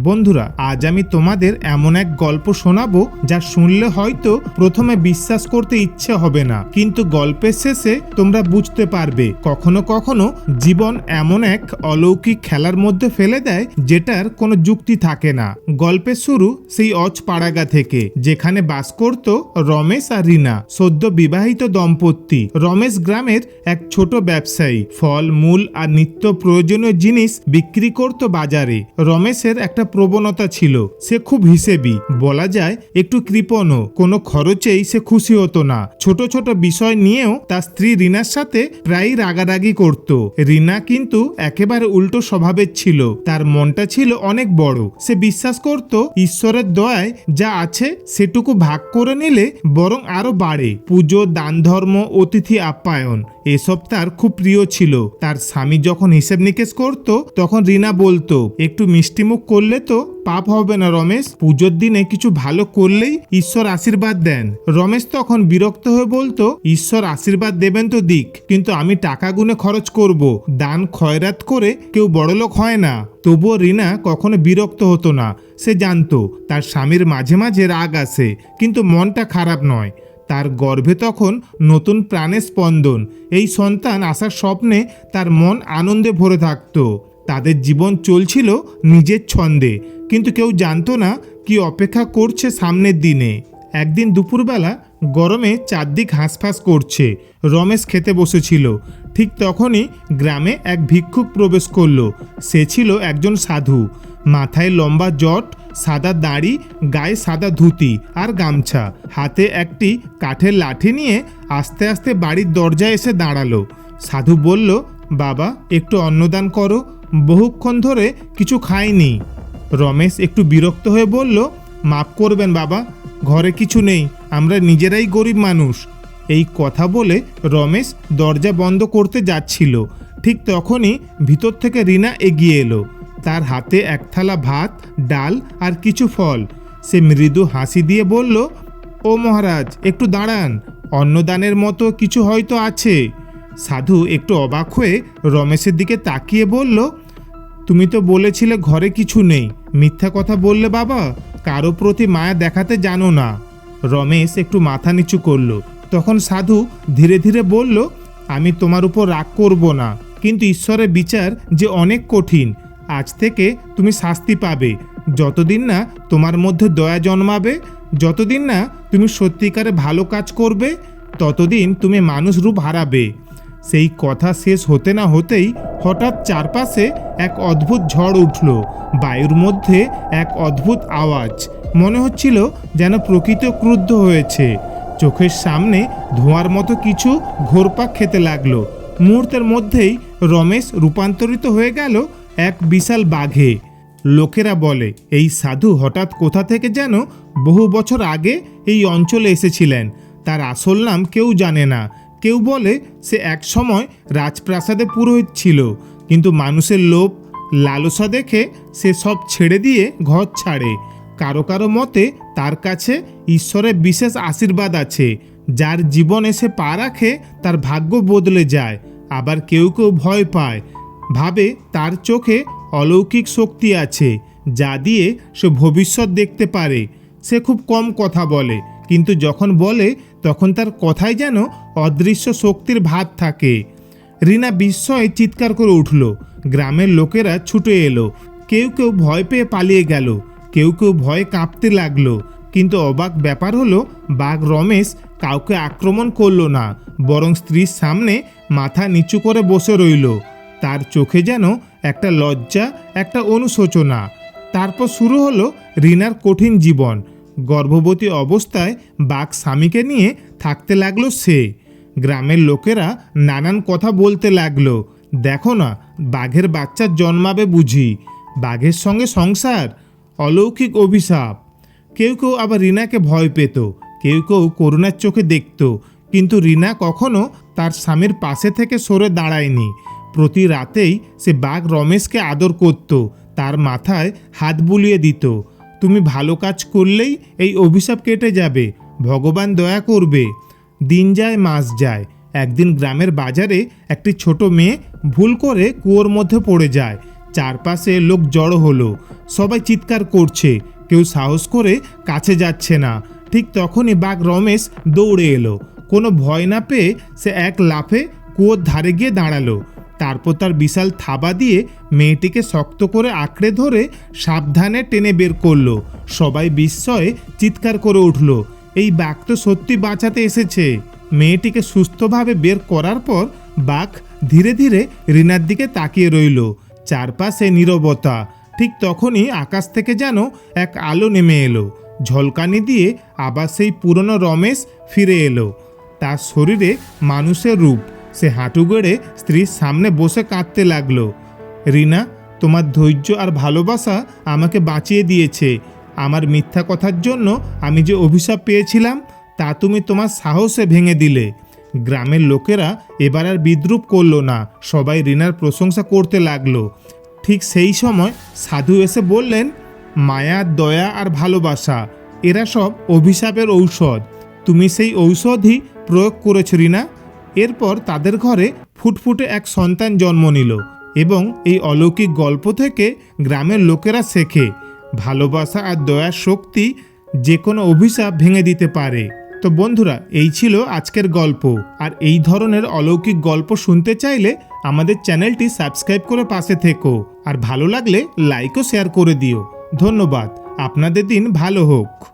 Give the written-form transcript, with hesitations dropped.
বন্ধুরা, আজ আমি তোমাদের এমন এক গল্প শোনাবো যা শুনলে হয়তো প্রথমে বিশ্বাস করতে ইচ্ছে হবে না, কিন্তু গল্পের শেষে তোমরা বুঝতে পারবে কখনো কখনো জীবন এমন এক অলৌকিক খেলার মধ্যে ফেলে দেয় যেটার কোনো যুক্তি থাকে না। গল্পের শুরু সেই অজপাড়াগা থেকে, যেখানে বাস করত রমেশ আর রিনা, সদ্য বিবাহিত দম্পতি। রমেশ গ্রামের এক ছোট ব্যবসায়ী, ফল মূল আর নিত্য প্রয়োজনীয় জিনিস বিক্রি করত বাজারে। রমেশের একটা প্রবণতা ছিল, সে খুব হিসেবি, বলা যায় একটু কৃপণও। কোনো খরচেই সে খুশি হতো না। ছোট ছোট বিষয় নিয়েও তার স্ত্রী রিনার সাথে প্রায় রাগারাগি করত। রিনা কিন্তু একেবারে উল্টো স্বভাবের ছিল। তার মনটা ছিল অনেক বড়। সে বিশ্বাস করত ঈশ্বরের দয়ায় যা আছে সেটুকু ভাগ করে নিলে বরং আরো বাড়ে। পুজো, দান ধর্ম, অতিথি আপ্যায়ন এসব তার খুব প্রিয় ছিল। তার স্বামী যখন হিসেব নিকেশ করত তখন রিনা বলতো, একটু মিষ্টিমুখ করলে তো পাপ হবে না রমেশ, পুজোর দিনে কিছু ভালো করলেই ঈশ্বর আশীর্বাদ দেন। রমেশ তখন বিরক্ত হয়ে বলতো, ঈশ্বর আশীর্বাদ দেবেন তো দিক, কিন্তু আমি টাকা গুনে খরচ করব। দান খয়রাত করে কেউ বড়লোক হয় না। তবুও রিনা কখনো বিরক্ত হতো না। সে জানতো তার স্বামীর মাঝে মাঝে রাগ আসে, কিন্তু মনটা খারাপ নয়। তার গর্ভে তখন নতুন প্রাণের স্পন্দন। এই সন্তান আসার স্বপ্নে তার মন আনন্দে ভরে থাকত। তাদের জীবন চলছিল নিজের ছন্দে, কিন্তু কেউ জানতো না কি অপেক্ষা করছে সামনের দিনে। একদিন দুপুরবেলা গরমে চারদিক হাঁসফাঁস করছে। রমেশ খেতে বসেছিল। ঠিক তখনই গ্রামে এক ভিক্ষুক প্রবেশ করলো। সে ছিল একজন সাধু। মাথায় লম্বা জট, সাদা দাড়ি, গায়ে সাদা ধুতি আর গামছা, হাতে একটি কাঠের লাঠি নিয়ে আস্তে আস্তে বাড়ির দরজায় এসে দাঁড়ালো। সাধু বলল, বাবা, একটু অন্নদান করো, বহুক্ষণ ধরে কিছু খাইনি। রমেশ একটু বিরক্ত হয়ে বলল, মাফ করবেন বাবা, ঘরে কিছু নেই, আমরা নিজেরাই গরিব মানুষ। এই কথা বলে রমেশ দরজা বন্ধ করতে যাচ্ছিল। ঠিক তখনই ভিতর থেকে রিনা এগিয়ে এলো। তার হাতে এক থালা ভাত, ডাল আর কিছু ফল। সে মৃদু হাসি দিয়ে বলল, ও মহারাজ, একটু দাঁড়ান, অন্নদানের মতো কিছু হয়তো আছে। সাধু একটু অবাক হয়ে রমেশের দিকে তাকিয়ে বলল, তুমি তো বলেছিলে ঘরে কিছু নেই, মিথ্যা কথা বললে বাবা, কারো প্রতি মায়া দেখাতে জানো না। রমেশ একটু মাথা নিচু করল। তখন সাধু ধীরে ধীরে বলল, আমি তোমার উপর রাগ করব না, কিন্তু ঈশ্বরের বিচার যে অনেক কঠিন। আজ থেকে তুমি শাস্তি পাবে। যতদিন না তোমার মধ্যে দয়া জন্মাবে, যতদিন না তুমি সত্যিকারে ভালো কাজ করবে, ততদিন তুমি মানুষ রূপ হারাবে। সেই কথা শেষ হতে না হতেই হঠাৎ চারপাশে এক অদ্ভুত ঝড় উঠল। বায়ুর মধ্যে এক অদ্ভুত আওয়াজ, মনে হচ্ছিল যেন প্রকৃতি ক্রুদ্ধ হয়েছে। চোখের সামনে ধোঁয়ার মতো কিছু ঘোরপাক খেতে লাগলো। মুহূর্তের মধ্যেই রমেশ রূপান্তরিত হয়ে গেল এক বিশাল বাঘে। লোকেরা বলে এই সাধু হঠাৎ কোথা থেকে যেন বহু বছর আগে এই অঞ্চলে এসেছিলেন। তার আসল নাম কেউ জানে না। কেউ বলে সে এক সময় রাজপ্রাসাদে পুরোহিত ছিল, কিন্তু মানুষের লোভ, লালসা দেখে সে সব ছেড়ে দিয়ে ঘর ছাড়ে। কারো কারো মতে তার কাছে ঈশ্বরের বিশেষ আশীর্বাদ আছে। যার জীবনে সে পা রাখে তার ভাগ্য বদলে যায়। আবার কেউ কেউ ভয় পায়, ভাবে তার চোখে অলৌকিক শক্তি আছে যা দিয়ে সে ভবিষ্যৎ দেখতে পারে। সে খুব কম কথা বলে, কিন্তু যখন বলে তখন তার কথায় যেন অদৃশ্য শক্তির ভাত থাকে। রিনা বিস্ময়ে চিৎকার করে উঠল। গ্রামের লোকেরা ছুটে এলো। কেউ কেউ ভয় পেয়ে পালিয়ে গেল, কেউ কেউ ভয়ে কাঁপতে লাগলো। কিন্তু অবাক ব্যাপার হলো, বাঘ রমেশ কাউকে আক্রমণ করলো না, বরং স্ত্রীর সামনে মাথা নিচু করে বসে রইল। তার চোখে যেন একটা লজ্জা, একটা অনুশোচনা। তারপর শুরু হলো রিনার কঠিন জীবন। গর্ভবতী অবস্থায় বাঘ স্বামীকে নিয়ে থাকতে লাগলো সে। গ্রামের লোকেরা নানান কথা বলতে লাগলো, দেখো না, বাঘের বাচ্চা জন্মাবে বুঝি, বাঘের সঙ্গে সংসার, অলৌকিক অভিশাপ। কেউ কেউ আবার রিনাকে ভয় পেত, কেউ কেউ করুণার চোখে দেখত, কিন্তু রিনা কখনো তার স্বামীর পাশে থেকে সরে দাঁড়ায়নি। প্রতি রাতেই সে বাঘ রমেশকে আদর করত, তার মাথায় হাত বুলিয়ে দিত। তুমি ভালো কাজ করলেই এই অভিশাপ কেটে যাবে, ভগবান দয়া করবে। দিন যায়, মাস যায়। একদিন গ্রামের বাজারে একটি ছোট মেয়ে ভুল করে কুয়োর মধ্যে পড়ে যায়। চারপাশে লোক জড়ো হলো। সবাই চিৎকার করছে, কেউ সাহস করে কাছে যাচ্ছে না। ঠিক তখনই বাঘ রমেশ দৌড়ে এলো। কোনো ভয় না পেয়ে সে এক লাফে কুয়োর ধারে গিয়ে দাঁড়ালো। তারপর তার বিশাল থাবা দিয়ে মেয়েটিকে শক্ত করে আঁকড়ে ধরে সাবধানে টেনে বের করলো। সবাই বিস্ময়ে চিৎকার করে উঠল, এই বাঘ তো সত্যি বাঁচাতে এসেছে। মেয়েটিকে সুস্থভাবে বের করার পর বাঘ ধীরে ধীরে রিনার দিকে তাকিয়ে রইল। চারপাশে নীরবতা। ঠিক তখনই আকাশ থেকে যেন এক আলো নেমে এলো। ঝলকানি দিয়ে আবার সেই পুরনো রমেশ ফিরে এলো। তার শরীরে মানুষের রূপ। সে হাঁটু গেড়ে স্ত্রীর সামনে বসে কাঁদতে লাগলো। রিনা, তোমার ধৈর্য আর ভালোবাসা আমাকে বাঁচিয়ে দিয়েছে। আমার মিথ্যা কথার জন্য আমি যে অভিশাপ পেয়েছিলাম তা তুমি তোমার সাহসে ভেঙে দিলে। গ্রামের লোকেরা এবার আর বিদ্রূপ করলো না, সবাই রিনার প্রশংসা করতে লাগলো। ঠিক সেই সময় সাধু এসে বললেন, মায়া, দয়া আর ভালোবাসা এরা সব অভিশাপের ঔষধ। তুমি সেই ঔষধই প্রয়োগ করেছো রিনা। এরপর তাদের ঘরে ফুটফুটে এক সন্তান জন্ম নিল এবং এই অলৌকিক গল্প থেকে গ্রামের লোকেরা শেখে ভালোবাসা আর দয়ার শক্তি যে কোনো অভিশাপ ভেঙে দিতে পারে। তো বন্ধুরা, এই ছিল আজকের গল্প। আর এই ধরনের অলৌকিক গল্প শুনতে চাইলে আমাদের চ্যানেলটি সাবস্ক্রাইব করে পাশে থেকো। আর ভালো লাগলে লাইক ও শেয়ার করে দিও। ধন্যবাদ। আপনাদের দিন ভালো হোক।